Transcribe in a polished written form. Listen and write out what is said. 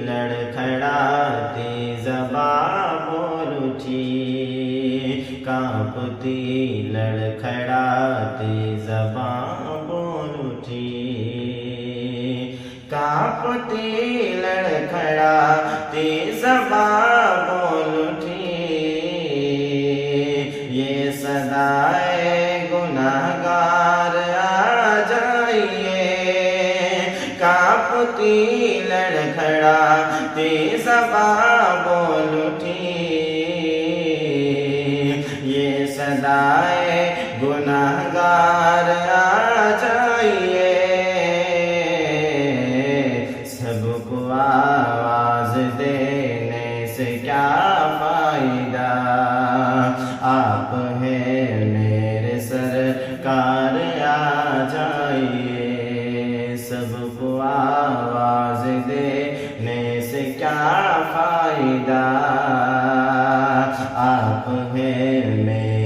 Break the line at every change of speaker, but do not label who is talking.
लड़खड़ाती ज़बां बोल उठी, कांपती लड़खड़ाती ज़बां बोल उठी, कांपती लड़खड़ाती ज़बां बोल उठी। ये सदाए गुनाहगार आ जाइए, कांपती लड़खड़ाती ज़बां बोल उठी। ये सदाए गुनाहगार आ जाइए, सबको आवाज़ देने से क्या फ़ायदा, आप हैं मेरे सरकार आ जाइए। सबको आवाज़ देने से क्या फ़ायदा, आप हैं मेरे